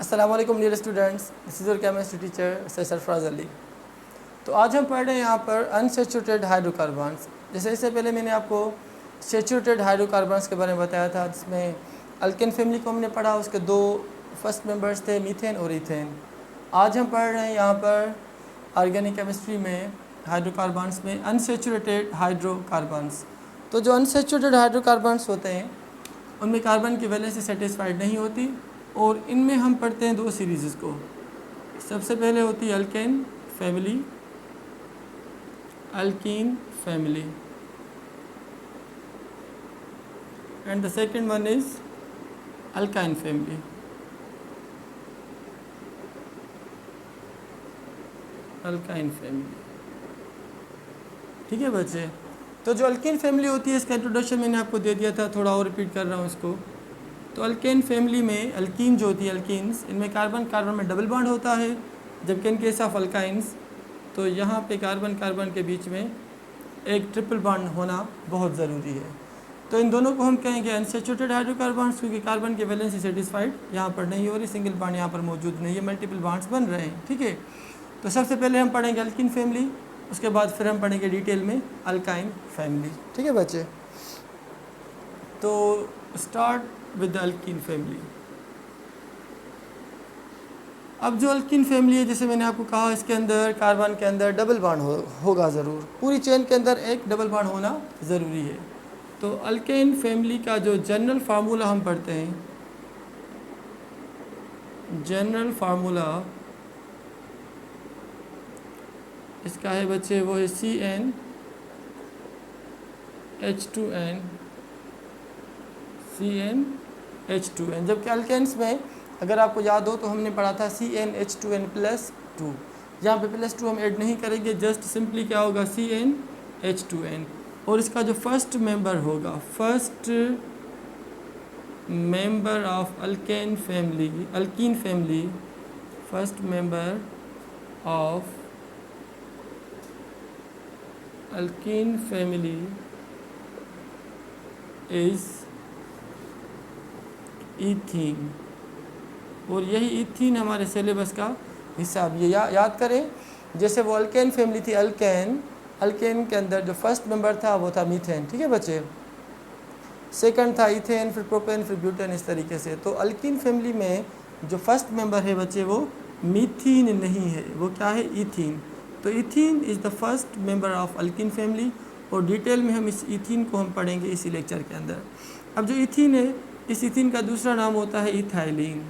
अस्सलाम वालेकुम dear students, this is your chemistry teacher sir Sarfaraz Ali. तो आज हम पढ़ रहे हैं यहाँ पर अनसेचुरेटेड हाइड्रोकार्बन्स। जैसे इससे पहले मैंने आपको सेचुरेटेड हाइड्रोकार्बन्स के बारे में बताया था, जिसमें अल्केन फैमिली को हमने पढ़ा, उसके दो फर्स्ट मेंबर्स थे मीथेन और इथेन। आज हम पढ़ रहे हैं यहाँ पर ऑर्गेनिक केमिस्ट्री में हाइड्रोकार्बन्स में अनसेचुरेटेड हाइड्रोकार्बन्स। तो जो अनसेचुरेटेड हाइड्रोकार्बन्स होते हैं उनमें कार्बन की वैलेंसी सेटिस्फाइड नहीं होती, और इनमें हम पढ़ते हैं दो सीरीज़ को। सबसे पहले होती है alkane family, alkyne family, and the second one is alkyne family. Alkyne family, ठीक है बच्चे। तो जो अल्केन फैमिली होती है, इसका इंट्रोडक्शन मैंने आपको दे दिया था, थोड़ा और रिपीट कर रहा हूँ इसको। तो अल्केन फैमिली में अल्कीन जो होती है, अल्कीन्स, इनमें कार्बन कार्बन में डबल बॉन्ड होता है, जबकि इन केस ऑफ अल्काइंस तो यहाँ पे कार्बन कार्बन के बीच में एक ट्रिपल बॉन्ड होना बहुत ज़रूरी है। तो इन दोनों को हम कहेंगे अनसेचुरेटेड हाइड्रोकार्बन्स, क्योंकि कार्बन की वैलेंसी सेटिस्फाइड यहाँ पर नहीं हो रही, सिंगल बॉन्ड यहाँ पर मौजूद नहीं है, मल्टीपल बॉन्ड्स बन रहे हैं, ठीक है। तो सबसे पहले हम पढ़ेंगे अल्कीन फैमिली, उसके बाद फिर हम पढ़ेंगे डिटेल में अल्काइन फैमिली, ठीक है बच्चे। तो start with the alkyne family. अब जो अल्कीन फैमिली है, जैसे मैंने आपको कहा, इसके अंदर कार्बन के अंदर डबल बॉन्ड होगा ज़रूर, पूरी चेन के अंदर एक डबल बॉन्ड होना ज़रूरी है। तो अल्केन फैमिली का जो जनरल फार्मूला हम पढ़ते हैं, जनरल फार्मूला इसका है बच्चे, वो है CnH2n, CnH2n। जबकि अल्केन्स में अगर आपको याद हो तो हमने पढ़ा था CnH2n+2। यहाँ पे +2 हम ऐड नहीं करेंगे, जस्ट सिंपली क्या होगा, CnH2n। और इसका जो फर्स्ट मेंबर होगा, first member of alkane family, alkyne family, first member of alkene family is ethene. और यही ईथीन हमारे सिलेबस का हिस्सा। ये याद करें, जैसे वो अल्केन फैमिली थी, अल्केन के अंदर जो फर्स्ट मेंबर था वो था मीथेन, ठीक है बच्चे। सेकंड था इथेन, फिर प्रोपेन, फिर ब्यूटेन, इस तरीके से। तो अल्कीन फैमिली में जो फर्स्ट मेंबर है बच्चे, वो मीथीन नहीं है, वो क्या है, ईथीन। तो ethene is the first member of alkene family, और डिटेल में हम इस ईथीन को हम पढ़ेंगे इसी लेक्चर के अंदर। अब जो ईथीन है, इस ईथीन का दूसरा नाम होता है इथाइलिन।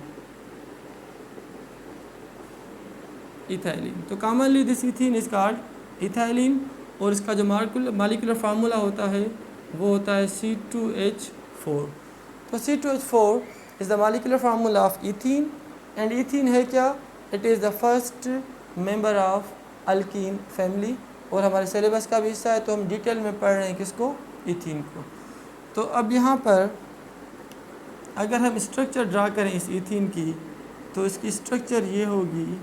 इथाइलिन, तो commonly this ethene is called ethylene. और इसका जो मॉलिक्यूलर फार्मूला होता है वो होता है C2H4। तो C2H4 is the molecular formula of ethene, and ethene है क्या, it is the first member of alkene family, और हमारे सिलेबस का भी हिस्सा है। तो हम डिटेल में पढ़ रहे हैं किसको, ईथीन को। तो अब यहाँ पर अगर हम स्ट्रक्चर ड्रा करें इस ईथीन की, तो इसकी स्ट्रक्चर ये होगी,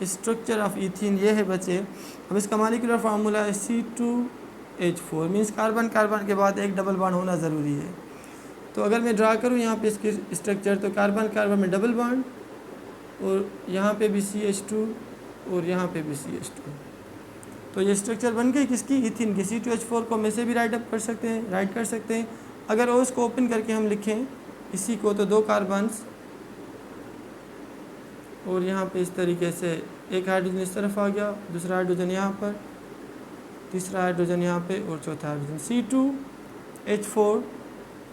स्ट्रक्चर ऑफ ईथीन ये है बच्चे। अब इसका मॉलिक्यूलर फार्मूला है C2H4, मीन्स कार्बन कार्बन के बाद एक डबल बॉन्ड होना ज़रूरी है। तो अगर मैं ड्रा करूँ यहाँ पे इसकी स्ट्रक्चर, तो कार्बन कार्बन में डबल बॉन्ड, और यहाँ पे भी CH2 और यहाँ पे भी CH2। तो ये स्ट्रक्चर बन गई किसकी, ईथीन की। C2H4 को हम ऐसे भी राइट कर सकते हैं। अगर और इसको ओपन करके हम लिखें इसी को, तो 2 कार्बन्स, और यहाँ पे इस तरीके से एक हाइड्रोजन इस तरफ आ गया, दूसरा हाइड्रोजन यहाँ पर, तीसरा हाइड्रोजन यहाँ पे, और चौथा हाइड्रोजन। C2H4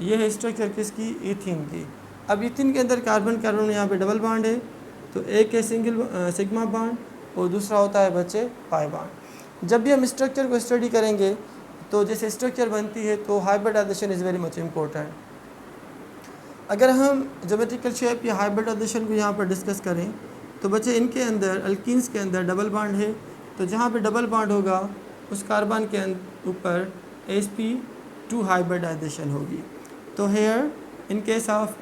ये है स्ट्रक्चर किसकी, ईथीन की। अब ईथीन के अंदर कार्बन कार्बन में यहाँ पे डबल बॉन्ड है, तो एक है सिग्मा बॉन्ड, और दूसरा होता है बच्चे पाई बॉन्ड। जब भी हम स्ट्रक्चर को स्टडी करेंगे, तो जैसे स्ट्रक्चर बनती है, तो hybridization is very much important. अगर हम ज्योमेट्रिकल शेप या हाइब्रिडाइजेशन को यहाँ पर डिस्कस करें, तो बच्चे इनके अंदर, अल्कीन्स के अंदर डबल बॉन्ड है, तो जहाँ पे डबल बॉन्ड होगा उस कार्बन के ऊपर sp2 हाइब्रिडाइजेशन होगी। तो here in case of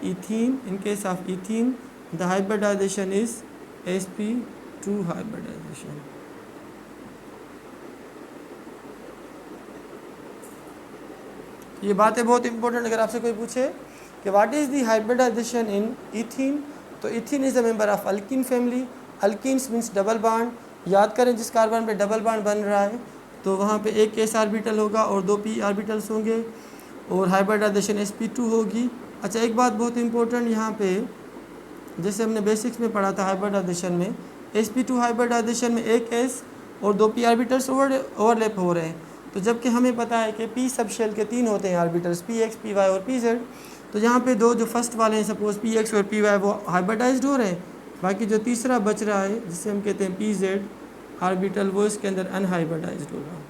ethene the hybridization is sp2 hybridization. ये बातें बहुत इंपॉर्टेंट, अगर आपसे कोई पूछे कि what is the hybridization in ethene. तो ethene is a member of alkene family. Alkenes means double bond. याद करें जिस कार्बन पे डबल बॉन्ड बन रहा है तो वहाँ पे एक s ऑर्बिटल होगा और 2 p ऑर्बिटल्स होंगे और हाइब्रिडाइजेशन sp2 होगी। अच्छा एक बात बहुत इंपॉर्टेंट यहाँ पे, जैसे हमने बेसिक्स में पढ़ा था हाइब्रिडाइजेशन में, sp2 हाइब्रिडाइजेशन में एक s और 2 p ऑर्बिटल्स ओवरलैप हो रहे हैं। तो जबकि हमें पता है कि p सब शेल के 3 होते हैं ऑर्बिटल्स, px py और pz। तो यहाँ पे दो जो फर्स्ट वाले हैं सपोज px और py वो हाइब्रिडाइज्ड हो रहे हैं, बाकी जो तीसरा बच रहा है जिसे हम कहते हैं pz ऑर्बिटल वो इसके अंदर अनहाइब्रिडाइज्ड होगा।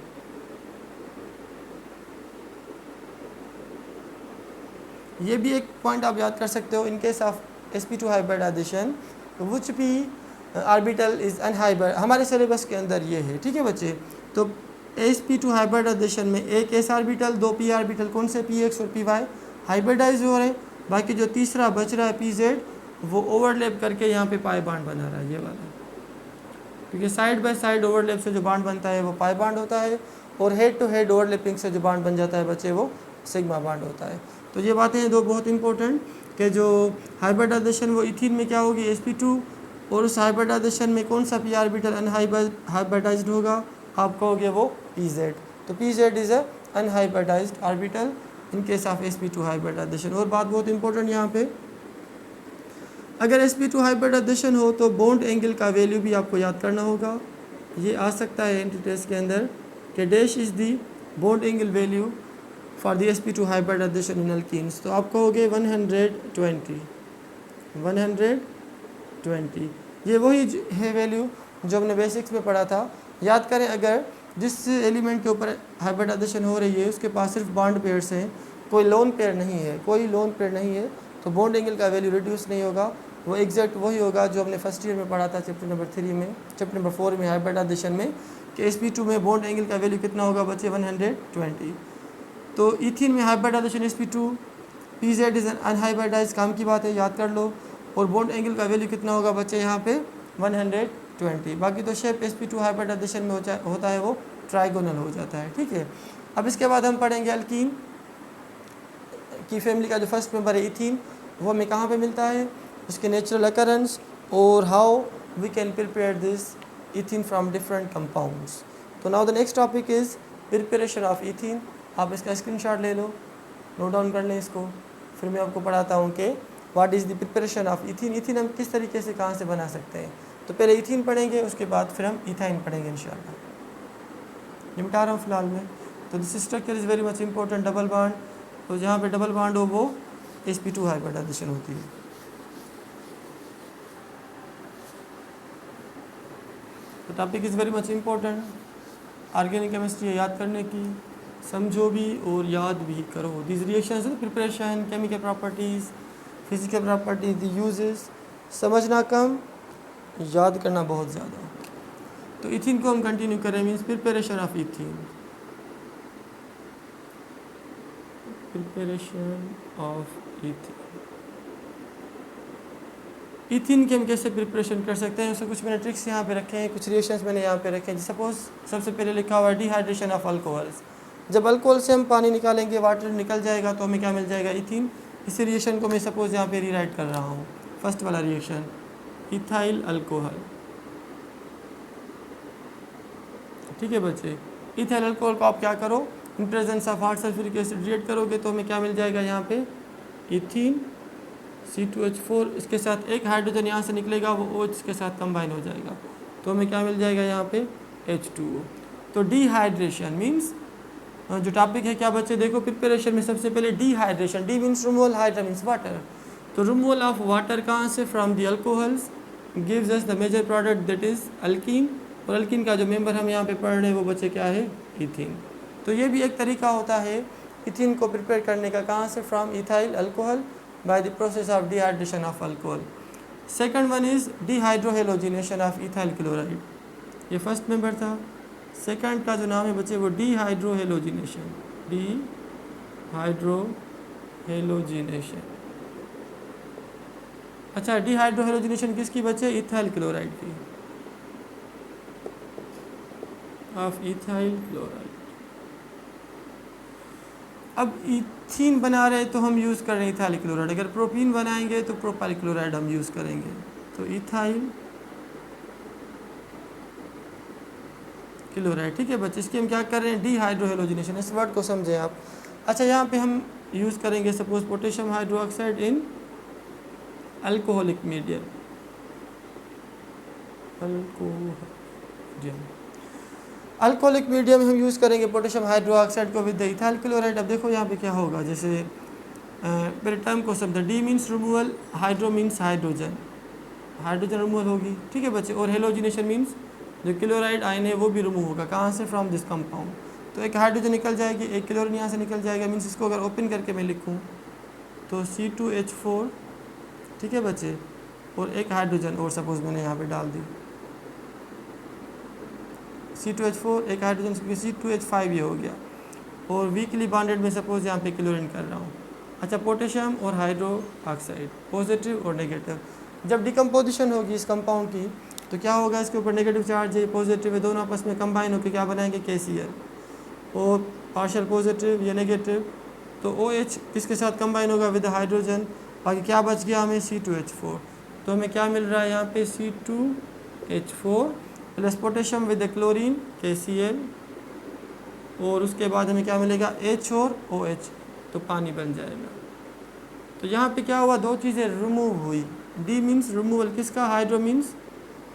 ये भी एक पॉइंट आप याद कर सकते हो, in case of sp2 hybridization which p orbital is unhybrid, हमारे सिलेबस के अंदर ये है, ठीक है बच्चे। तो sp2 हाइब्रिडाइजेशन में एक s ऑर्बिटल 2 p ऑर्बिटल कौन से px और py हाइब्रिडाइज हो रहे हैं, बाकी जो तीसरा बच रहा है pz वो ओवरलैप करके यहाँ पे पाई बॉन्ड बना रहा है ये वाला, क्योंकि साइड बाय साइड ओवरलैप से जो बॉन्ड बनता है वो पाई बॉन्ड होता है और हेड टू हेड ओवरलैपिंग से जो बॉन्ड बन जाता है बच्चे वो सिग्मा बॉन्ड होता है। तो ये बातें हैं दो बहुत इंपॉर्टेंट कि जो हाइब्रिडाइजेशन वो इथीन में क्या होगी sp2, और उस हाइब्रिडाइजेशन में कौन सा p ऑर्बिटल अनहाइब्रिडाइज्ड होगा, आप कहोगे वो pz। तो pz is a unhybridized orbital in case of sp2 hybridization. और बात बहुत इंपॉर्टेंट यहाँ पे, अगर sp2 हाइब्रिडाइजेशन हो तो बॉन्ड एंगल का वैल्यू भी आपको याद करना होगा। ये आ सकता है एंट्री टेस्ट के अंदर कि dash is the bond angle value for the sp2 hybridization in alkenes. तो आप कहोगे 120, ये वही है वैल्यू जो हमने बेसिक्स में पढ़ा था। याद करें अगर जिस एलिमेंट के ऊपर हाइब्रिडाइजेशन हो रही है उसके पास सिर्फ बॉन्ड पेयर्स हैं, कोई लोन पेयर नहीं है, तो बॉन्ड एंगल का वैल्यू रिड्यूस नहीं होगा, वो एग्जैक्ट वही होगा जो हमने फर्स्ट ईयर में पढ़ा था चैप्टर नंबर 4 में हाइब्रिडाइजेशन में, कि sp2 में बॉन्ड एंगल का वैल्यू कितना होगा बच्चे 120। तो इथीन में hybridisation sp2, pz is unhybridised, काम की बात है याद कर लो, और बॉन्ड एंगल का वैल्यू कितना होगा बच्चे यहाँ पे 120। बाकी तो शेप sp2 हाइब्रिडाइजेशन में होता है वो ट्राइगोनल हो जाता है, ठीक है। अब इसके बाद हम पढ़ेंगे अल्कीन की फैमिली का जो फर्स्ट मेंबर है इथीन, वो हमें कहाँ पे मिलता है, उसके नेचुरल अकरेंस और how we can prepare this ethene from different compounds. तो now the next topic is preparation of ethene. आप इसका स्क्रीनशॉट ले लो, नोट डाउन कर लें इसको, फिर मैं आपको पढ़ाता हूँ कि what is the preparation of ethene. Ethene हम किस तरीके से कहाँ से बना सकते हैं। तो पहले इथीन पढ़ेंगे, उसके बाद फिर हम इथाइन पढ़ेंगे इंशाल्लाह। निपटा रहा हूँ फिलहाल में। तो this structure is very much important, double bond. तो जहाँ पे डबल बॉन्ड हो वो sp2 हाइब्रिडाइजेशन होती है। तो topic is very much important, organic chemistry याद करने की, समझो भी और याद भी करो। This reactions, preparation, chemical properties, physical properties, the uses, समझना कम, याद करना बहुत ज़्यादा। तो इथीन को हम कंटिन्यू करें, means preparation of ethene. Preparation of ethene की हम कैसे प्रिपरेशन कर सकते हैं, उससे कुछ मैंने ट्रिक्स यहाँ पे रखे हैं, कुछ रिएक्शंस मैंने यहाँ पे रखे हैं। सपोज सबसे पहले लिखा हुआ है डिहाइड्रेशन ऑफ अल्कोहल्स। जब अल्कोहल से हम पानी निकालेंगे, वाटर निकल जाएगा, तो हमें क्या मिल जाएगा, इथीन। इसी रिएक्शन को मैं सपोज यहाँ पे रीराइट कर रहा हूँ। फर्स्ट वाला रिएक्शन इथाइल अल्कोहल, ठीक है बच्चे। इथाइल अल्कोहल को आप क्या करो, इन presence of hard sulphuric acid react करोगे तो हमें क्या मिल जाएगा यहाँ पे, इथीन C2H4, इसके साथ एक हाइड्रोजन यहाँ से निकलेगा, वो OH के साथ कंबाइन हो जाएगा, तो हमें क्या मिल जाएगा यहाँ पे H2O। तो डिहाइड्रेशन मीन्स जो टॉपिक है क्या बच्चे, देखो प्रिपरेशन में सबसे पहले dehydration, de means removal, hydra means water. तो रिमूवल ऑफ वाटर कहाँ से, from the alcohols, gives us the major product that is alkene. और अल्कीन का जो मेंबर हम यहाँ पे पढ़ रहे हैं वो बच्चे क्या है, इथीन। तो ये भी एक तरीका होता है इथीन को प्रिपेयर करने का, कहाँ से, from ethyl alcohol by the process of dehydration of alcohol. Second one is dehydrohalogenation of ethyl chloride. ये फर्स्ट मेंबर था। सेकंड का जो नाम है बच्चे वो डिहाइड्रोहेलोजिनेशन, डिहाइड्रोहेलोजिनेशन। अच्छा, डिहाइड्रोहेलोजिनेशन किसकी बच्चे, इथाइल क्लोराइड की, ऑफ इथाइल क्लोराइड। अब इथीन बना रहे हैं तो हम यूज़ कर रहे हैं इथाइल क्लोराइड, अगर प्रोपीन बनाएंगे तो प्रोपाइल क्लोराइड हम यूज़ करेंगे। तो इथाइल क्लोराइड, ठीक है बच्चे। इसके हम क्या कर रहे हैं, डीहाइड्रोहेलोजिनेशन, इस वर्ड को समझें आप। अच्छा, यहाँ पे हम यूज़ करेंगे सपोज पोटेशियम हाइड्रोक्साइड इन अल्कोहलिक मीडियम, अल्कोहलिक मीडियम हम यूज़ करेंगे पोटेशियम हाइड्रोक्साइड को विद इथाइल क्लोराइड। अब देखो यहाँ पे क्या होगा, जैसे मेरे टर्म को समझे, D means removal, hydro means hydrogen, hydrogen removal होगी, ठीक है बच्चे। और हेलोजिनेशन मीन्स जो क्लोराइड आयन है वो भी रिमूव होगा, कहाँ से, फ्रॉम दिस कंपाउंड। तो एक हाइड्रोजन निकल जाएगी, एक क्लोरीन यहाँ से निकल जाएगा, मीन्स इसको अगर ओपन करके मैं लिखूँ तो C2H4, ठीक है बच्चे, और एक हाइड्रोजन और सपोज मैंने यहाँ पे डाल दी C2H4, एक हाइड्रोजन, C2H5 ये हो गया, और वीकली बॉन्डेड में सपोज यहाँ पे क्लोरीन कर रहा हूँ। अच्छा, पोटेशियम और हाइड्रो ऑक्साइड, पॉजिटिव और नेगेटिव। जब डिकम्पोजिशन होगी इस कंपाउंड की तो क्या होगा, इसके ऊपर नेगेटिव चार्ज है, पॉजिटिव है, दोनों आपस में कंबाइन होकर क्या बनाएंगे, KCl, और पार्शियल पॉजिटिव या नेगेटिव, तो OH किसके साथ कंबाइन होगा, विद हाइड्रोजन। बाकी क्या बच गया हमें, C2H4। तो हमें क्या मिल रहा है यहाँ पे, C2H4 plus potassium with chlorine KCl, और उसके बाद हमें क्या मिलेगा, H और OH, तो पानी बन जाएगा। तो यहाँ पे क्या हुआ, दो चीज़ें रिमूव हुई, डी मीन्स रिमूवल किसका, हाइड्रो मीन्स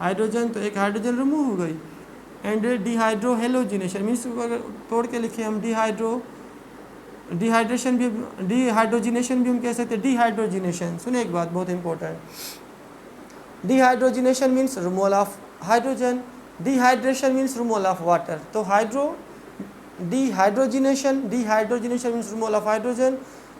हाइड्रोजन, तो एक हाइड्रोजन रिमूव हो गई, एंड डिहाइड्रोहेलोजिनेशन मीन्स अगर तोड़ के लिखे हम डिहाइड्रेशन भी, डिहाइड्रोजिनेशन भी हम कह सकते हैं, डिहाइड्रोजिनेशन। सुने एक बात बहुत important, dehydrogenation means removal of hydrogen, dehydration means removal of water. तो dehydrogenation means removal of hydrogen,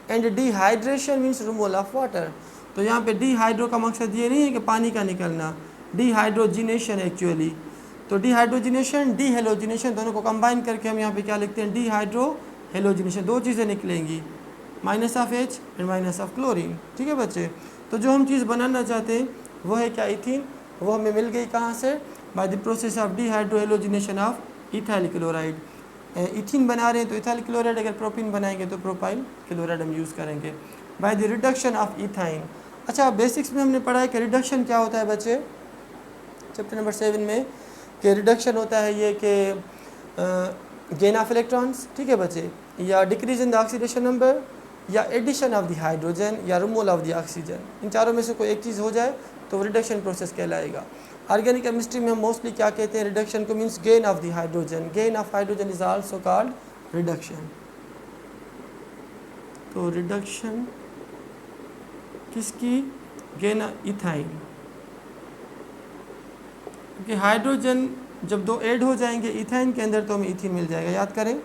and dehydration means removal of water. तो यहाँ पे डिहाइड्रो का मकसद ये नहीं है कि पानी का निकलना, डिहाइड्रोजिनेशन एक्चुअली। तो डिहाइड्रोजिनेशन, डीहेलोजिनेशन, दोनों को कंबाइन करके हम यहाँ पे क्या लिखते हैं, डिहाइड्रोहेलोजिनेशन। दो चीज़ें निकलेंगी, minus of H and minus of chlorine, ठीक है बच्चे। तो जो हम चीज़ बनाना चाहते हैं वो है क्या, इथीन, वो हमें मिल गई कहाँ से, by the process of dehydrohalogenation of ethyl chloride. Ethene बना रहे हैं तो इथाइल क्लोराइड, अगर प्रोपीन बनाएंगे तो प्रोपाइल क्लोराइड हम यूज़ करेंगे by the reduction of ethyne. अच्छा, बेसिक्स में हमने पढ़ा है कि रिडक्शन क्या होता है बच्चे, चैप्टर नंबर 7 में, कि रिडक्शन होता है ये कि गेन ऑफ इलेक्ट्रॉन्स, ठीक है बच्चे, या decrease in the oxidation number, या एडिशन ऑफ द हाइड्रोजन, या रिमूवल ऑफ द ऑक्सीजन। इन चारों में से कोई एक चीज़ हो जाए तो रिडक्शन प्रोसेस कहलाएगा। ऑर्गेनिक केमिस्ट्री में हम मोस्टली क्या कहते हैं, रिडक्शन को means gain of the hydrogen, gain of hydrogen is also called reduction. तो रिडक्शन किसकी, गेन इथाइन, क्योंकि हाइड्रोजन जब दो ऐड हो जाएंगे इथाइन के अंदर तो हमें इथीन मिल जाएगा। याद करें,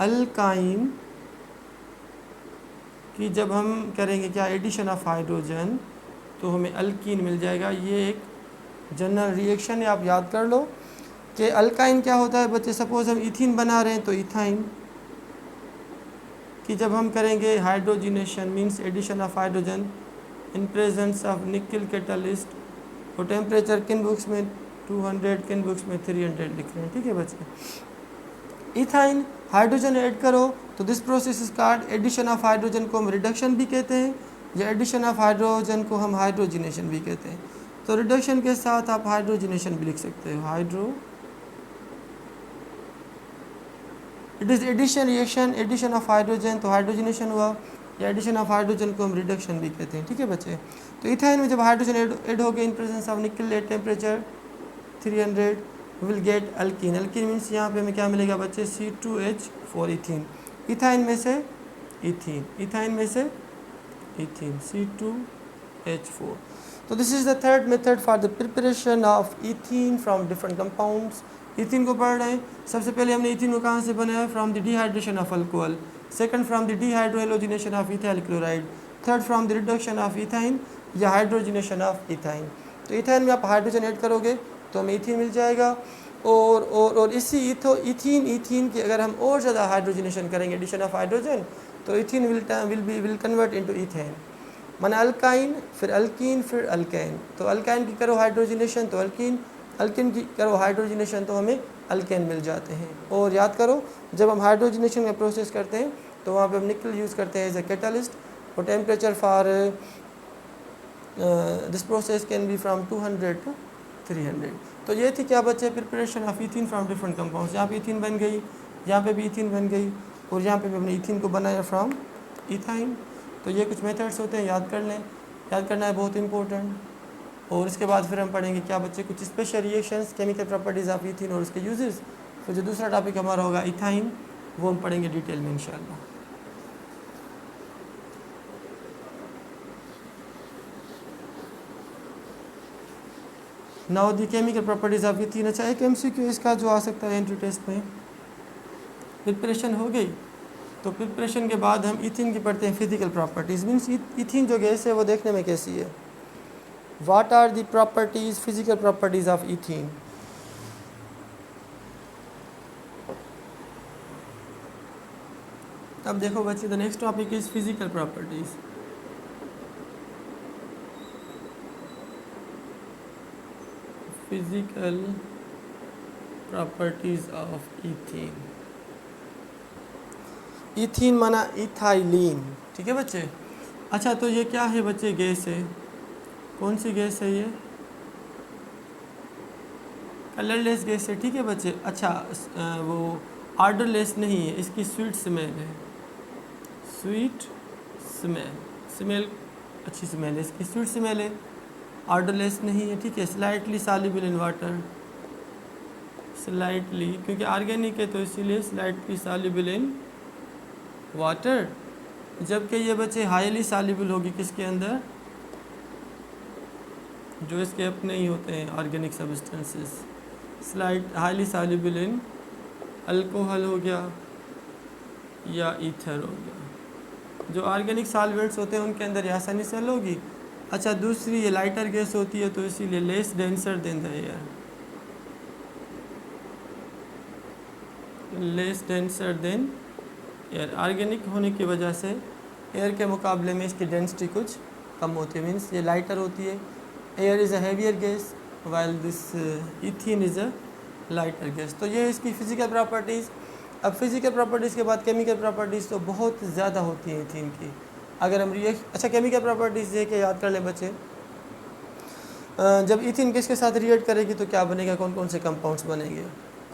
अल्काइन की जब हम करेंगे क्या, एडिशन ऑफ हाइड्रोजन, तो हमें अल्कीन मिल जाएगा। ये एक जनरल रिएक्शन है, आप याद कर लो कि अल्काइन क्या होता है बच्चे। सपोज हम इथीन बना रहे हैं तो इथाइन कि जब हम करेंगे hydrogenation means addition of hydrogen in presence of nickel catalyst, तो टेम्परेचर किन बुक्स में 200, किन बुक्स में 300 लिख रहे हैं, ठीक है बच्चे। इथाइन हाइड्रोजन ऐड करो तो this process is called addition of hydrogen, को हम रिडक्शन भी कहते हैं, या एडिशन ऑफ हाइड्रोजन को हम हाइड्रोजिनेशन भी कहते हैं। तो रिडक्शन के साथ आप हाइड्रोजिनेशन भी लिख सकते हो, it is addition reaction, addition of hydrogen तो हाइड्रोजिनेशन हुआ, या एडिशन ऑफ हाइड्रोजन को हम रिडक्शन भी कहते हैं, ठीक है बच्चे। तो इथाइन में जब हाइड्रोजन ऐड हो गए इन प्रेजेंस ऑफ निकल at temperature 300 will get alkyne. Alkyne means यहाँ पे हमें क्या मिलेगा बच्चे, C2H4 इथीन, इथाइन में से इथीन, इथाइन में से इथीन, C2H4। तो this is the third method for the preparation of ethene from different compounds. Ethene को पढ़ रहे हैं, सबसे पहले हमने इथीन को कहाँ से बनाया, from the dehydration of alcohol, second from the dehydrohalogenation of ethyl chloride, third from the reduction of ethyne या हाइड्रोजिनेशन ऑफ इथाइन। तो इथाइन में आप हाइड्रोजन ऐड करोगे तो हमें इथीन मिल जाएगा, और इसी इथीन की अगर हम और ज़्यादा हाइड्रोजिनेशन करेंगे, एडिशन ऑफ हाइड्रोजन, तो ethene will convert into ethane, माना अल्काइन, फिर अल्कीन, फिर अल्केन। तो अल्काइन की करो हाइड्रोजिनेशन तो अल्कीन, अल्कीन की करो हाइड्रोजिनेशन तो हमें अल्केन मिल जाते हैं। और याद करो, जब हम हाइड्रोजिनेशन का प्रोसेस करते हैं तो वहाँ पे हम निकल यूज़ करते हैं एज ए कैटलिस्ट। और temperature for this process can be from 200 to 300। तो ये थी क्या बच्चे, preparation of ethene from different compounds. यहाँ पे ईथीन बन गई, यहाँ पे भी ईथीन बन गई, और यहाँ पे भी हमने ईथीन को बनाया फ्राम इथाइन। तो ये कुछ मेथड्स होते हैं, याद कर लें, याद करना है बहुत इंपॉर्टेंट। और इसके बाद फिर हम पढ़ेंगे क्या बच्चे, कुछ special reactions, chemical properties of ethene और उसके यूजेस। फिर जो दूसरा टॉपिक हमारा होगा इथाइन, वो हम पढ़ेंगे डिटेल में इंशाल्लाह। Now the chemical properties of ethene. अच्छा, एक एमसीक्यू इसका जो आ सकता है एंट्री टेस्ट में। प्रिपरेशन हो गई, तो प्रिपरेशन के बाद हम इथीन की पढ़ते हैं फिजिकल प्रॉपर्टीज़। मीन्स इथीन जो गैस है वो देखने में कैसी है। What are the properties, physical properties of ethene. अब देखो बच्चे, the next topic is physical properties. Physical properties of ethene. Ethene माना इथाइलिन, ठीक है बच्चे। अच्छा, तो ये क्या है बच्चे, गैस है। कौन सी गैस है ये, कलरलेस गैस है, ठीक है बच्चे। अच्छा, वो ऑर्डरलेस नहीं है, इसकी स्वीट स्मेल है, स्वीट स्मेल, स्मेल अच्छी स्मेल है इसकी, स्वीट स्मेल है, ऑर्डरलेस नहीं है, ठीक है। Slightly soluble in water, slightly, क्योंकि ऑर्गेनिक है तो इसीलिए स्लाइटली सॉल्युबल इन वाटर। जबकि ये बच्चे हाईली सॉल्युबल होगी किसके अंदर, जो इसके अपने ही होते हैं organic substances. Slight highly soluble in alcohol हो गया या ईथर हो गया। जो ऑर्गेनिक सॉल्वेंट्स होते हैं उनके अंदर ये आसानी से हल होगी। अच्छा, दूसरी ये लाइटर गैस होती है, तो इसीलिए less denser then the air, less denser then air. Organic होने की वजह से एयर के मुकाबले में इसकी डेंसिटी कुछ कम होती है। मीन्स ये लाइटर होती है। Air is a heavier gas while this ethene is a lighter gas. तो ये इसकी फ़िज़िकल प्रॉपर्टीज़। अब फिज़िकल प्रॉपर्टीज़ के बाद केमिकल प्रॉपर्टीज़ तो बहुत ज़्यादा होती हैं इथीन की। अगर हम अच्छा, केमिकल प्रॉपर्टीज़ ये कि याद कर लें बच्चे, जब इथीन किसके साथ रिएक्ट करेगी तो क्या बनेगा, कौन कौन से कंपाउंड्स बनेंगे,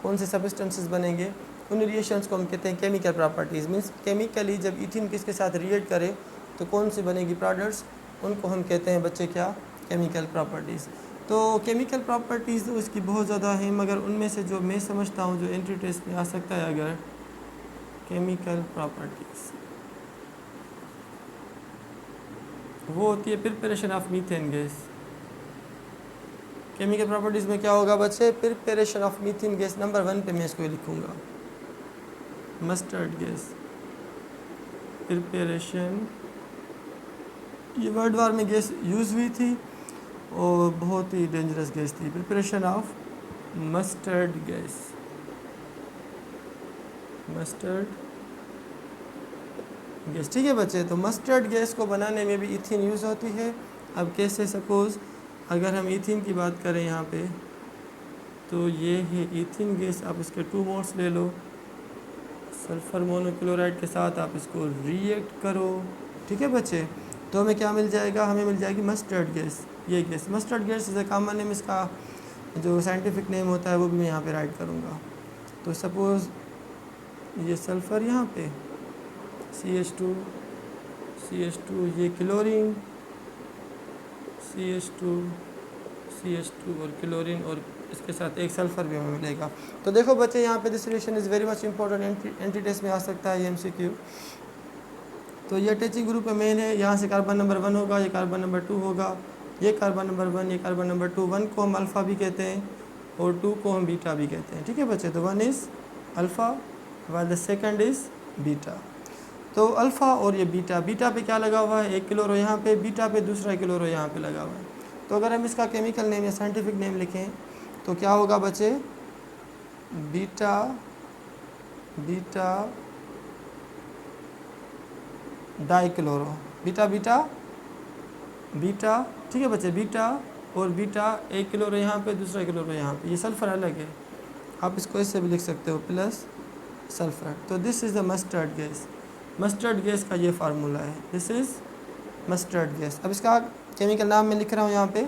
कौन से सब्सटेंसेस बनेंगे, उन रिएक्शंस को हम कहते हैं केमिकल प्रॉपर्टीज़। मीन्स केमिकली जब इथीन किसके साथ रिएक्ट करे तो कौन सी बनेगी प्रोडक्ट्स, उनको हम कहते हैं बच्चे क्या, केमिकल प्रॉपर्टीज़। तो केमिकल प्रॉपर्टीज़ तो इसकी बहुत ज़्यादा हैं, मगर उनमें से जो मैं समझता हूँ जो एंट्री टेस्ट में आ सकता है, अगर केमिकल प्रॉपर्टीज़ वो होती है preparation of methane gas. Chemical properties में क्या होगा बच्चे, preparation of methane gas. Number 1 पे मैं इसको लिखूँगा, मस्टर्ड गैस, प्रिपरेशन। ये वर्ल्ड वार में गैस यूज़ हुई थी और बहुत ही डेंजरस गैस थी। Preparation of mustard gas, mustard gas, ठीक है बच्चे। तो मस्टर्ड गैस को बनाने में भी इथीन यूज़ होती है। अब कैसे, सपोज़ अगर हम इथीन की बात करें यहाँ पे, तो ये है इथीन गैस। आप इसके 2 मोल्स ले लो, सल्फर मोनोक्लोराइड के साथ आप इसको रिएक्ट करो, ठीक है बच्चे। तो हमें क्या मिल जाएगा, हमें मिल जाएगी मस्टर्ड गैस। ये gas mustard gas is a common name, इसका जो साइंटिफिक नेम होता है वो भी मैं यहाँ पे राइट करूँगा। तो सपोज़ ये सल्फ़र यहाँ पे CH2, ये क्लोरीन CH2 और क्लोरीन, और इसके साथ एक सल्फ़र भी हमें मिलेगा। तो देखो बच्चे, यहाँ पे this reaction is very much important, entry test में आ सकता है ये MCQ। तो ये अटैचिंग ग्रुप में मेन है, यहाँ से कार्बन नंबर 1 होगा, ये कार्बन नंबर 2 होगा, ये कार्बन नंबर 1, ये कार्बन नंबर 2। 1 को हम अल्फ़ा भी कहते हैं और 2 को हम बीटा भी कहते हैं, ठीक है बच्चे। तो 1 is alpha while the second is beta. तो अल्फ़ा और ये बीटा, बीटा पे क्या लगा हुआ है, एक क्लोरो यहाँ पे, बीटा पे दूसरा क्लोरो यहाँ पे लगा हुआ है। तो अगर हम इसका केमिकल नेम या साइंटिफिक नेम लिखें तो क्या होगा बच्चे, बीटा डाइक्लोरो, बीटा, ठीक है बच्चे। बीटा और बीटा, एक क्लोरो यहाँ पे, दूसरा क्लोरो यहाँ पे, ये सल्फ़र अलग है, आप इसको ऐसे भी लिख सकते हो, प्लस सल्फ़र। तो this is the mustard gas. Mustard gas का ये फार्मूला है, दिस इज़ मस्टर्ड गैस। अब इसका केमिकल नाम मैं लिख रहा हूँ यहाँ पे,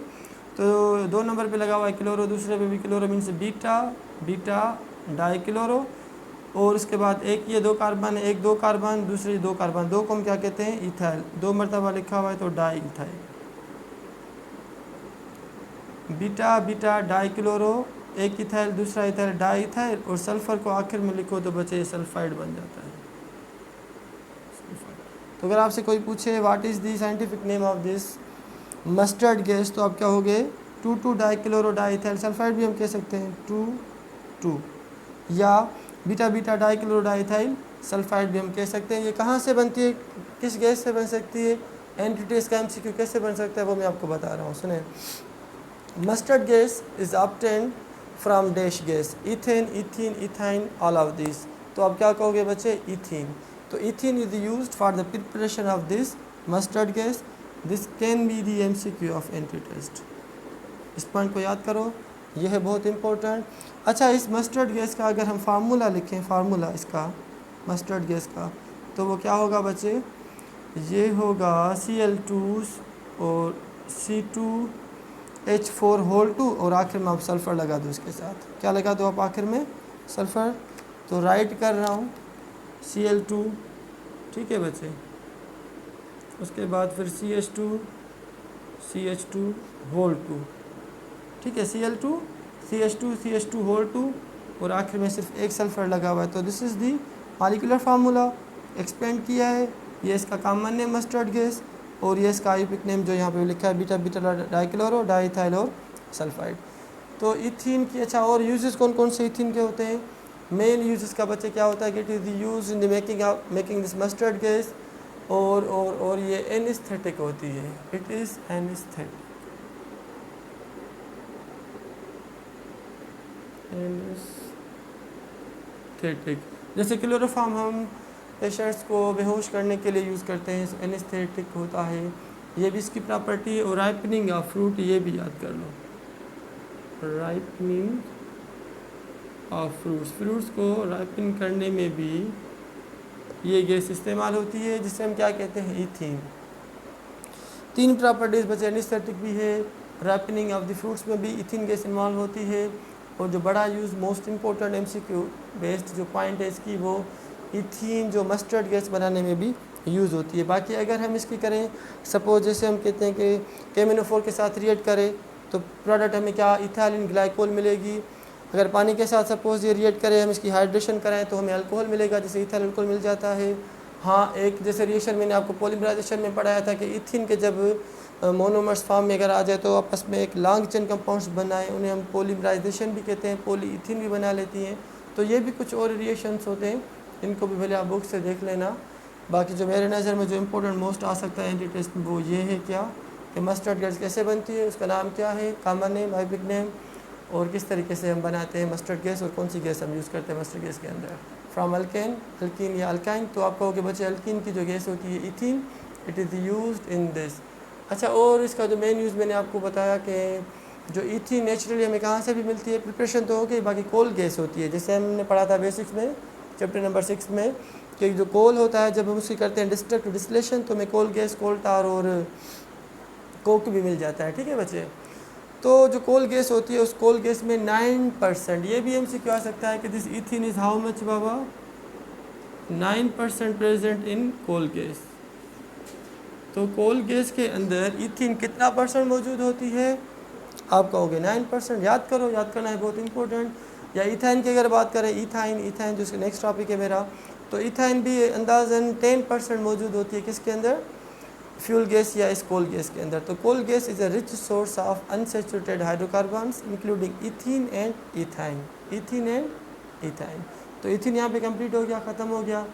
तो 2 नंबर पे लगा हुआ है क्लोरो, दूसरे पे भी क्लोरो मीन्स बीटा डाइक्लोरो, और उसके बाद एक ये 2 कार्बन, एक 2 कार्बन, दूसरे 2 कार्बन, 2 को हम क्या कहते हैं, इथाइल। 2 मरतबा लिखा हुआ है तो डाई इथाइल, बीटा डाइक्लोरो, एक इथाइल दूसरा इथाइल डाई इथाइल, और सल्फ़र को आखिर में लिखो तो बचे सल्फाइड बन जाता है। तो अगर आपसे कोई पूछे what is the scientific name of this mustard gas, तो आप क्या हो गए 2,2 डाइक्लोरो डाइथाइल सल्फाइड भी हम कह सकते हैं 2,2, या बीटा डाइक्लोरो डाइथाइल सल्फाइड भी हम कह सकते हैं। ये कहाँ से बनती है, किस गैस से बन सकती है, एंटिटीज का MCQ कैसे बन सकता है वो मैं आपको बता रहा हूँ, सुने। Mustard gas is obtained from dash gas, ethane, ethene, ethyne, all of this. तो आप क्या कहोगे बच्चे, इथीन। तो ethene is used for the preparation of this mustard gas, this can be the MCQ of entry test. इस point को याद करो, यह है बहुत इंपॉर्टेंट। अच्छा, इस मस्टर्ड गैस का अगर हम फार्मूला लिखें, फार्मूला इसका मस्टर्ड गैस का, तो वो क्या होगा बच्चे, ये होगा Cl2 और C2H4 होल 2, और आखिर में आप सल्फ़र लगा दो इसके साथ। क्या लगा दो आप आखिर में, सल्फ़र। तो राइट कर रहा हूँ Cl2, ठीक है बच्चे। उसके बाद फिर CH2 होल 2, ठीक है, Cl2 CH2 होल 2, और आखिर में सिर्फ एक सल्फ़र लगा हुआ है। तो this is the molecular formula, expand किया है। ये इसका कॉमन नेम मस्टर्ड गैस, और ये इसका आयुपिक नेम जो यहाँ पे लिखा है बीटा डाइक्लोरो डाइथाइल और सल्फाइड। तो इथीन की, अच्छा और यूजेस कौन कौन से इथीन के होते हैं, मेन यूजेस का बच्चे क्या होता है कि it is use in the making this mustard gas, और ये एनेस्थेटिक होती है, इट इज़ एनेस्थेटिक। जैसे क्लोरोफॉर्म हम पेशेंट्स को बेहोश करने के लिए यूज़ करते हैं, एनेस्थेटिक होता है, ये भी इसकी प्रॉपर्टी। और राइपनिंग ऑफ फ्रूट, ये भी याद कर लो, राइपनिंग ऑफ फ्रूट्स को राइपन करने में भी ये गैस इस्तेमाल होती है, जिसे हम क्या कहते हैं, इथीन। 3 प्रॉपर्टीज़ बचे, एनेस्थेटिक भी है, राइपनिंग ऑफ द फ्रूट्स में भी इथीन गैस इन्वॉल्व होती है, और जो बड़ा use most important MCQ based जो पॉइंट है इसकी, वो इथीन जो मस्टर्ड गैस बनाने में भी यूज़ होती है। बाकी अगर हम इसकी करें, सपोज जैसे हम कहते हैं कि KMnO4 के साथ रिएक्ट करें तो प्रोडक्ट हमें क्या, इथाइलिन ग्लाइकोल मिलेगी। अगर पानी के साथ सपोज ये रिएक्ट करें, हम इसकी हाइड्रेशन कराएं तो हमें अल्कोहल मिलेगा, जैसे इथाइल अल्कोहल मिल जाता है। हाँ, एक जैसे रिएक्शन मैंने आपको पॉलीमराइजेशन में पढ़ाया था कि इथीन के जब मोनोमर्स फॉर्म में अगर आ जाए तो आपस में एक लॉन्ग चेन कंपाउंड्स बनाए, उन्हें हम पॉलीमराइजेशन भी कहते हैं, पॉलीइथीन भी बना लेती हैं। तो ये भी कुछ और रिएक्शंस होते हैं, इनको भी भले आप बुक से देख लेना। बाकी जो मेरे नज़र में जो इम्पोर्टेंट मोस्ट आ सकता है एंटी टेस्ट में, वो ये है क्या कि मस्टर्ड गैस कैसे बनती है, उसका नाम क्या है, कॉमन नेम, आयुपिक नेम, और किस तरीके से हम बनाते हैं मस्टर्ड गैस, और कौन सी गैस हम यूज़ करते हैं मस्टर्ड गैस के अंदर, फ्रॉम अल्कीन या अल्काइन। तो आप कहोगे बच्चे अल्कीन की जो गैस होती है ethene, it is used in this. अच्छा, और इसका जो मेन यूज़ मैंने आपको बताया कि जो इथीन नेचुरली हमें कहाँ से भी मिलती है, प्रिपरेशन तो हो गई, बाकी कोल गैस होती है, जैसे हमने पढ़ा था बेसिक्स में चैप्टर नंबर 6 में कि जो कोल होता है जब हम उसकी करते हैं डिस्ट्रक्ट डिस्टिलेशन तो हमें कोल गैस, कोल टार और कोक भी मिल जाता है, ठीक है बच्चे। तो जो कोल गैस होती है उस कोल गैस में 9%, ये भी MCQ आ सकता है कि this ethene is how much बाबा, 9% प्रेजेंट इन कोल गैस। तो कोल गैस के अंदर इथीन कितना % मौजूद होती है, आप कहोगे 9%। याद करो, याद करना है बहुत इंपॉर्टेंट। या इथाइन की अगर बात करें, इथाइन जो इसका नेक्स्ट टॉपिक है मेरा, तो इथाइन भी अंदाज़न 10% मौजूद होती है किसके अंदर, फ्यूल गैस या इस कोल गैस के अंदर। तो coal gas is a rich source of unsaturated hydrocarbons including ethene and ethyne. तो इथीन यहाँ पे कंप्लीट हो गया, ख़त्म हो गया।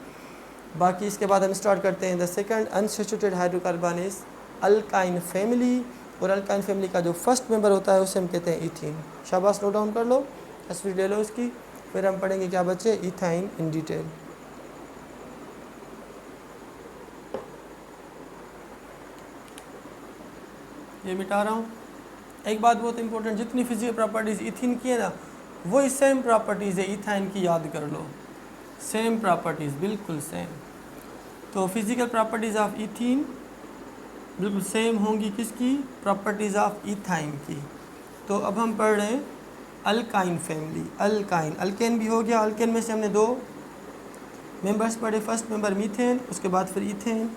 बाकी इसके बाद हम स्टार्ट करते हैं the second unsaturated hydrocarbon is alkyne family, और अल्काइन फैमिली का जो फर्स्ट मेंबर होता है उसे हम कहते हैं इथीन। शाबाश, नोट डाउन कर लो, तस्वीर ले लो इसकी, फिर हम पढ़ेंगे क्या बच्चे, इथाइन इन डिटेल। ये मिटा रहा हूँ। एक बात बहुत इंपॉर्टेंट, जितनी फिजिकल प्रॉपर्टीज़ इथीन की है ना, वही सेम प्रॉपर्टीज़ है इथाइन की, याद कर लो, सेम प्रॉपर्टीज़, बिल्कुल सेम। तो फिज़िकल प्रॉपर्टीज़ ऑफ ईथीन बिल्कुल सेम होंगी किसकी, प्रॉपर्टीज़ ऑफ इथाइन की। तो अब हम पढ़ रहे हैं अल्काइन फैमिली। अल्काइन, अल्केन भी हो गया, अल्केन में से हमने दो मेंबर्स पढ़े, फर्स्ट मेंबर मीथेन, उसके बाद फिर इथेन।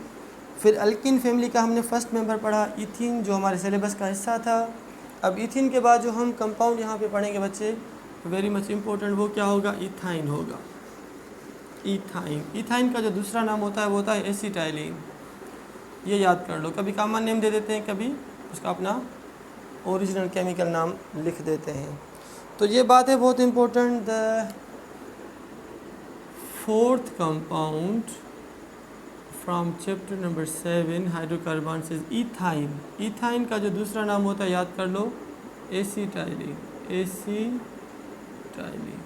फिर अल्किन फैमिली का हमने फर्स्ट मेंबर पढ़ा इथीन, जो हमारे सिलेबस का हिस्सा था। अब इथीन के बाद जो हम कंपाउंड यहाँ पे पढ़ेंगे बच्चे, वेरी मच इम्पोर्टेंट, वो क्या होगा, इथाइन होगा। इथाइन, इथाइन का जो दूसरा नाम होता है वो होता है एसिटाइलिन। ये याद कर लो, कभी कॉमन नेम दे देते हैं, कभी उसका अपना ओरिजिनल केमिकल नाम लिख देते हैं। तो ये बात है बहुत important. The fourth compound from chapter number 7 hydrocarbon is ethyne. Ethyne का जो दूसरा नाम होता है याद कर लो, acetylene. Acetylene,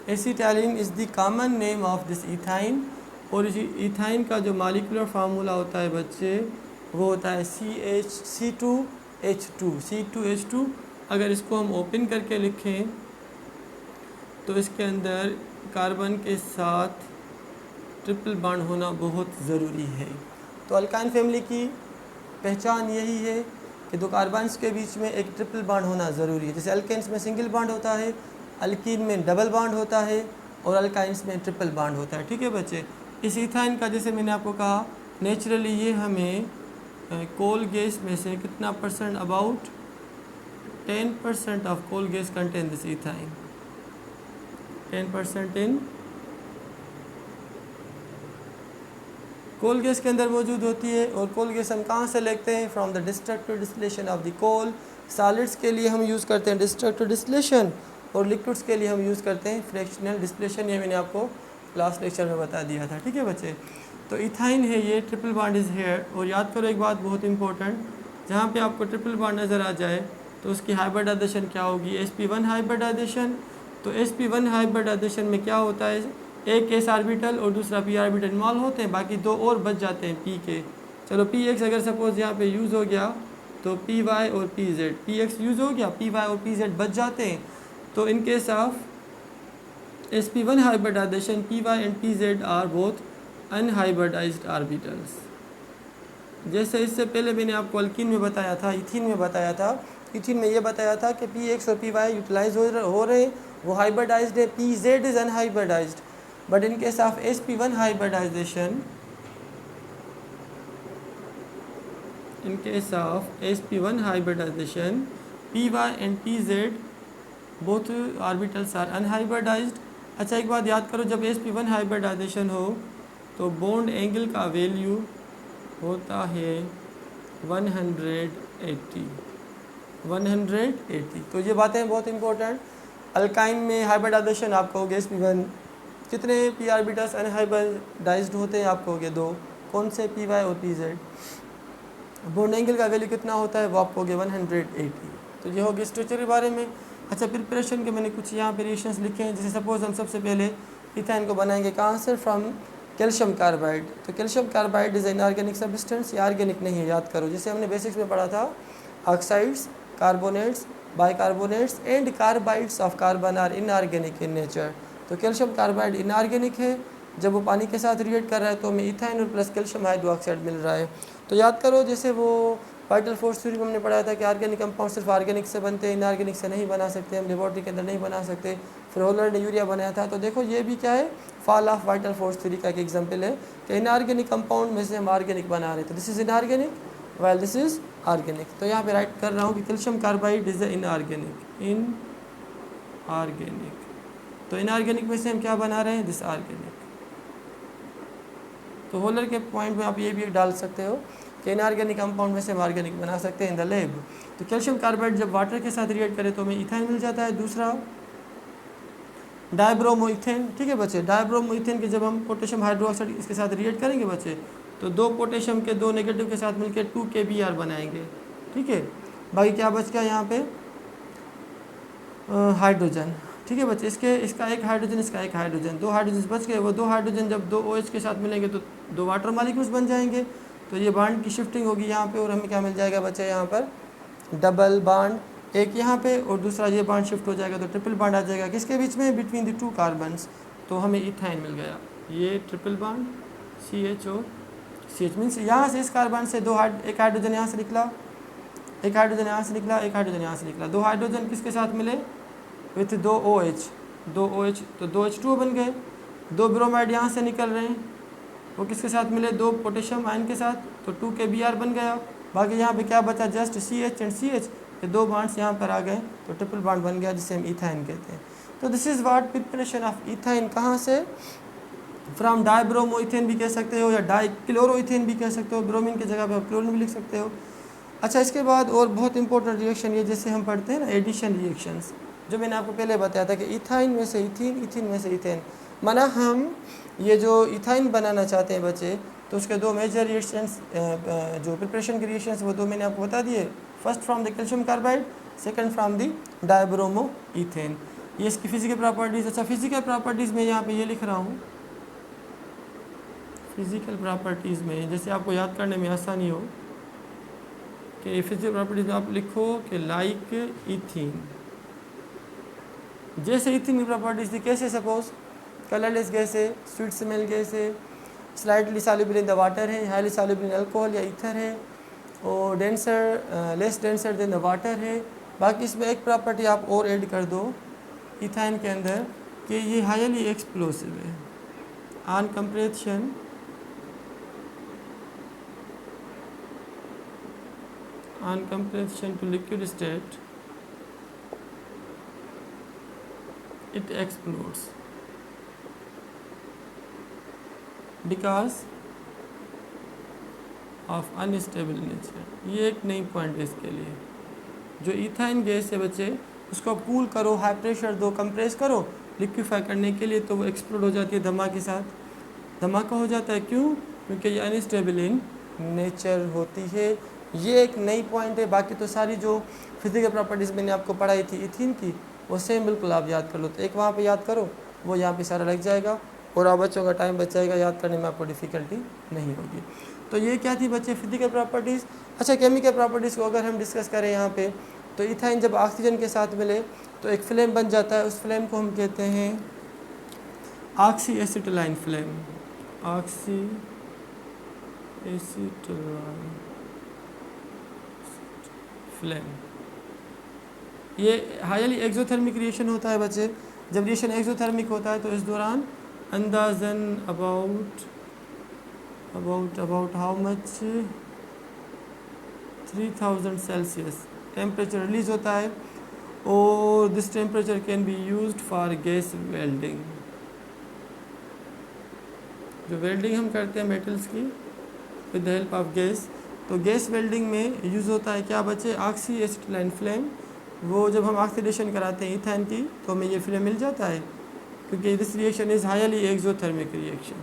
acetylene is the common name of this ethyne. और इथाइन का जो मॉलिक्यूलर फार्मूला होता है बच्चे, वो होता है C2H2। अगर इसको हम ओपन करके लिखें तो इसके अंदर कार्बन के साथ ट्रिपल बॉन्ड होना बहुत ज़रूरी है। तो अल्काइन फैमिली की पहचान यही है कि दो कार्बन्स के बीच में एक ट्रिपल बॉन्ड होना ज़रूरी है। जैसे अल्केन्स में सिंगल बॉन्ड होता है, अल्कीन में डबल बॉन्ड होता है, और अल्काइंस में ट्रिपल बॉन्ड होता है। ठीक है बच्चे। इस इथाइन का जैसे मैंने आपको कहा, नेचुरली ये हमें कोल गैस में से कितना percent, about 10% of coal gas contain this ethyne, 10% in coal gas के अंदर मौजूद होती है। और कोल गैस हम कहाँ से लेते हैं, from the destructive distillation of the coal. Solids के लिए हम यूज़ करते हैं डिस्ट्रक्टिव डिस्टिलेशन, और लिक्विड्स के लिए हम यूज़ करते हैं फ्रैक्शनल डिस्टिलेशन। ये मैंने आपको लास्ट लेक्चर में बता दिया था। ठीक है बच्चे। तो इथाइन है ये, ट्रिपल बॉन्ड इज़ हेयर। और याद करो एक बात बहुत इंपॉर्टेंट, जहाँ पे आपको ट्रिपल बॉन्ड नज़र आ जाए तो उसकी हाइब्रिडाइजेशन क्या होगी, sp1 हाइब्रिडाइजेशन। तो sp1 हाइब्रिडाइजेशन में क्या होता है, एक s आर्बिटल और दूसरा p आर्बिटल इन्वॉल्व होते हैं, बाकी दो और बच जाते हैं p के। चलो px अगर सपोज यहाँ पे यूज़ हो गया तो py और pz, px यूज़ हो गया, py और pz बच जाते हैं। तो in case of sp1 hybridization, py and pz are both unhybridized orbitals. जैसे इससे पहले मैंने आपको अल्कीन में बताया था, इथीन में बताया था। इथीन में ये बताया था कि px और py यूटिलाइज हो रहे हैं, वो हाइब्रिडाइज्ड है, pz is unhybridized. But in case of sp1 hybridization, in case of sp1 hybridization, py and pz both orbitals are unhybridized। अच्छा एक बात याद करो, जब sp1 हाइब्रिडाइजेशन हो तो बॉन्ड एंगल का वैल्यू होता है 180। तो ये बातें बहुत इंपॉर्टेंट। अल्काइन में हाइब्रिडाइजेशन आप कहोगे sp1, कितने p ऑर्बिटल्स अनहाइब्रिडाइज्ड होते हैं, आप कहोगे दो। कौन से, py और pz। बॉन्ड एंगल का वैल्यू कितना होता है, वो आप कहोगे 180। तो ये होगी स्ट्रक्चर के बारे में। अच्छा प्रिपरेशन के मैंने कुछ यहाँ पे रिएक्शंस लिखे हैं। जैसे सपोज हम सबसे पहले इथाइन को बनाएंगे कहाँ से, फ्रॉम कैल्शियम कार्बाइड। तो calcium carbide is inorganic substance, ये ऑर्गेनिक नहीं है, याद करो। जैसे हमने बेसिक्स में पढ़ा था, oxides, carbonates, bicarbonates and carbides of carbon are inorganic in nature. तो कैल्शियम कार्बाइड इनऑर्गेनिक है, जब वो पानी के साथ रिएक्ट कर रहा है तो हमें इथाइन और प्लस कैल्शियम हाइड्रोक्साइड मिल रहा है। तो याद करो, जैसे वो वाइटल फोर्स थ्योरी में हमने पढ़ा था कि ऑर्गेनिक कंपाउंड सिर्फ ऑर्गेनिक से बनते हैं, इनऑर्गेनिक से नहीं बना सकते, हम लेबोरेटरी के अंदर नहीं बना सकते। फिर होलर ने यूरिया बनाया था। तो देखो ये भी क्या है, fall of vital force theory का एक एग्जाम्पल है कि इनऑर्गेनिक कंपाउंड में से हम ऑर्गेनिक बना रहे थे। This is inorganic while this is organic. तो यहाँ पे राइट कर रहा हूँ कि कैल्शियम कार्बाइड इज़ इनऑर्गेनिक। तो इनऑर्गेनिक में से हम क्या बना रहे हैं, दिस ऑर्गेनिक। तो होलर के पॉइंट में आप ये भी डाल सकते हो कि इनऑर्गेनिक कंपाउंड में से हम ऑर्गेनिक बना सकते हैं इन द लैब। तो कैल्शियम कार्बाइड जब वाटर के साथ रिएक्ट करे तो हमें इथाइन मिल जाता है। दूसरा डायब्रोमोइथेन। ठीक है बच्चे, डायब्रोमोइथेन के जब हम पोटेशियम हाइड्रोक्साइड इसके साथ रिएक्ट करेंगे बच्चे, तो दो पोटेशियम के दो नेगेटिव के साथ मिलकर 2 KBr बनाएंगे। ठीक है, बाकी क्या बच गया यहाँ पे, हाइड्रोजन। ठीक है बच्चे, इसका एक हाइड्रोजन, इसका एक हाइड्रोजन, दो हाइड्रोजन बच गए। वो दो हाइड्रोजन जब दो OH के साथ मिलेंगे तो दो वाटर मॉलिक्यूल्स बन जाएंगे। तो ये बॉन्ड की शिफ्टिंग होगी यहाँ पे, और हमें क्या मिल जाएगा बच्चे, यहाँ पर डबल बॉन्ड, एक यहाँ पे और दूसरा ये बॉन्ड शिफ्ट हो जाएगा तो ट्रिपल बॉन्ड आ जाएगा। किसके बीच में, बिटवीन द 2 कार्बन्स। तो हमें इथाइन मिल गया। ये ट्रिपल बॉन्ड CH और CH मीन्स यहाँ से इस कार्बन से एक हाइड्रोजन यहाँ से निकला, एक हाइड्रोजन यहाँ से निकला, एक हाइड्रोजन यहाँ से निकला। 2 हाइड्रोजन किसके साथ मिले? विथ 2 OH, 2 OH तो 2 H2O बन गए। 2 ब्रोमाइड यहाँ से निकल रहे हैं, वो किसके साथ मिले? 2 पोटेशियम आयन के साथ, तो 2 KBr बन गया। बाकी यहाँ पे क्या बचा? जस्ट CH एंड CH, ये 2 बॉन्ड्स यहाँ पर आ गए तो ट्रिपल बॉन्ड बन गया जिसे हम इथाइन कहते हैं। तो this is what preparation of ethyne. कहाँ से? फ्रॉम डाइब्रोमो इथेन भी कह सकते हो या डाइक्लोरो इथेन भी कह सकते हो, ब्रोमीन की जगह पे आप क्लोरीन भी लिख सकते हो। अच्छा, इसके बाद और बहुत इंपॉर्टेंट रिएक्शन ये जैसे हम पढ़ते हैं ना एडिशन रिएक्शंस, जो मैंने आपको पहले बताया था कि इथाइन में से इथीन, इथीन में से इथेन, माना हम ये जो इथाइन बनाना चाहते हैं बच्चे, तो उसके 2 मेजर रिएक्शंस जो प्रिपरेशन के रिएक्शंस वो 2 मैंने आपको बता दिए। First from the calcium carbide, second from the dibromo ethane. ये इसकी फिजिकल प्रॉपर्टीज़। अच्छा, फिजिकल प्रॉपर्टीज़ में यहाँ पे ये लिख रहा हूँ, फिजिकल प्रॉपर्टीज़ में जैसे आपको याद करने में आसानी हो कि फिजिकल प्रॉपर्टीज़ में आप लिखो कि लाइक इथीन, जैसे इथीन की प्रॉपर्टीज़ थी कैसे? सपोज कलरलेस गैस है, स्वीट स्मेल गैस है, slightly soluble in the water है, हाईली सॉल्युबल इन अल्कोहल या ईथर है, और denser less denser then the water है। बाकी इसमें एक प्रॉपर्टी आप और ऐड कर दो इथाइन के अंदर कि ये हाईली एक्सप्लोसिव है। On compression to liquid state it explodes because of unstable nature। ये एक नई पॉइंट है इसके लिए। जो इथाइन गैस है बच्चे, उसको कूल करो, हाई प्रेशर दो, कंप्रेस करो लिक्विफाई करने के लिए, तो वो एक्सप्लोड हो जाती है धमाके के साथ। धमाका हो जाता है क्यों? क्योंकि ये अनस्टेबल इन नेचर होती है। ये एक नई पॉइंट है। बाकी तो सारी जो फिजिकल प्रॉपर्टीज़ मैंने आपको पढ़ाई थी इथीन की, वो सेम बिल्कुल आप याद कर लो। तो एक वहाँ पे याद करो, वो यहाँ पे सारा लग जाएगा और आप बच्चों का टाइम बच जाएगा, याद करने में आपको डिफ़िकल्टी नहीं होगी। तो ये क्या थी बच्चे? Physical properties. अच्छा, केमिकल प्रॉपर्टीज़ को अगर हम डिस्कस करें यहाँ पे, तो इथाइन जब ऑक्सीजन के साथ मिले तो एक फ्लेम बन जाता है। उस फ्लेम को हम कहते हैं oxy acetylene flame. Oxy acetylene flame. ये हाईली एक्सोथर्मिक रिएक्शन होता है बच्चे। जब रिएक्शन एक्सोथर्मिक होता है तो इस दौरान अंदाजन about how much 3000 Celsius temperature release होता है, और this temperature can be used for gas welding. जो वेल्डिंग हम करते हैं मेटल्स की with the help of gas, तो गैस वेल्डिंग में यूज़ होता है क्या बच्चे? Oxy acetylene flame. वो जब हम ऑक्सीडेशन कराते हैं इथाइन की तो हमें ये फ्लेम मिल जाता है, क्योंकि this reaction is highly exothermic reaction.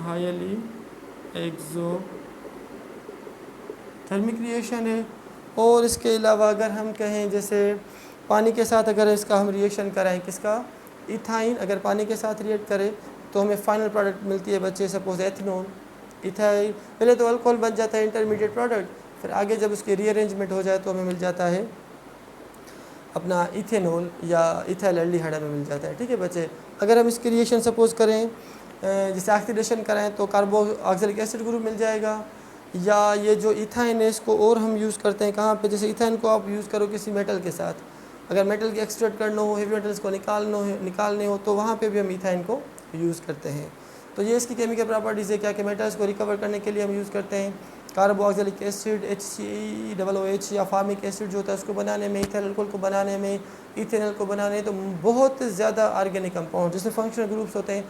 Highly exothermic reaction है। और इसके अलावा अगर हम कहें जैसे पानी के साथ अगर इसका हम रिएक्शन कराएं, किसका? इथाइन अगर पानी के साथ रिएक्ट करें तो हमें फाइनल प्रोडक्ट मिलती है बच्चे, सपोज एथेनॉल। इथाइल पहले तो अल्कोहल बन जाता है इंटरमीडिएट प्रोडक्ट, फिर आगे जब उसकी रीअरेंजमेंट हो जाए तो हमें मिल जाता है अपना इथेनॉल या इथाइल एल्डिहाइड हमें मिल जाता है। ठीक है बच्चे। अगर हम इसकी रिएक्शन सपोज करें जैसे ऑक्सीडेशन कराएं तो कार्बोक्सिलिक एसिड ग्रुप मिल जाएगा। या ये जो इथाइन है इसको और हम यूज़ करते हैं कहाँ पे? जैसे इथाइन को आप यूज़ करो किसी मेटल के साथ, अगर मेटल की एक्सट्रैक्ट करना हो, हेवी मेटल्स को निकालने हो तो वहाँ पे भी हम इथाइन को यूज़ करते हैं। तो ये इसकी केमिकल प्रॉपर्टीज़ है क्या कि मेटल्स को रिकवर करने के लिए हम यूज़ करते हैं कार्बोक्सिलिक एसिड HCOOH या फार्मिक एसिड जो होता है उसको बनाने में, इथाइल अल्कोहल को बनाने में, इथेनॉल को बनाने, तो बहुत ज़्यादा ऑर्गेनिक कंपाउंड जैसे फंक्शनल ग्रुप्स होते हैं।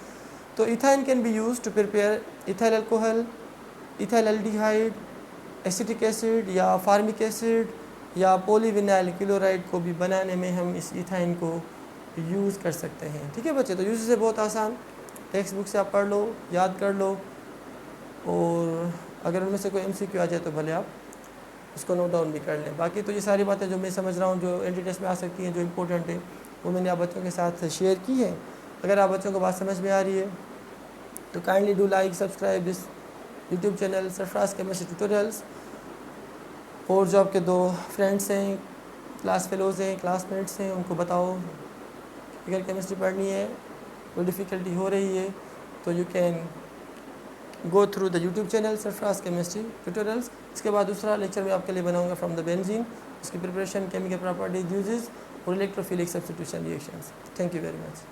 तो ethyne can be use to prepare ethyl alcohol, ethyl aldehyde, acetic acid या फार्मिक एसिड या पॉलीविनाइल क्लोराइड को भी बनाने में हम इस इथाइन को यूज़ कर सकते हैं। ठीक है बच्चे। तो यूज़ से बहुत आसान, टेक्स्ट बुक से आप पढ़ लो, याद कर लो, और अगर उनमें से कोई MCQ आ जाए तो भले आप उसको नोट डाउन भी कर लें। बाकी तो ये सारी बातें जो मैं समझ रहा हूँ जो एंट्री टेस्ट में आ सकती हैं, जो इंपॉर्टेंट है, वो मैंने आप बच्चों के साथ शेयर की है। अगर आप बच्चों को बात समझ में आ रही है तो kindly do like subscribe this YouTube channel Sarfaraz chemistry tutorials. और जो आपके 2 फ्रेंड्स हैं, क्लास फेलोज़ हैं, क्लासमेट्स हैं, उनको बताओ अगर केमिस्ट्री पढ़नी है, कोई डिफ़िकल्टी हो रही है तो you can go through the YouTube channel Sarfaraz chemistry tutorials. इसके बाद दूसरा लेक्चर मैं आपके लिए बनाऊंगा फ्रॉम द बेंजीन, उसकी प्रिपरेशन, केमिकल प्रॉपर्टीज, यूजेस और electrophilic substitution reactions. Thank you very much.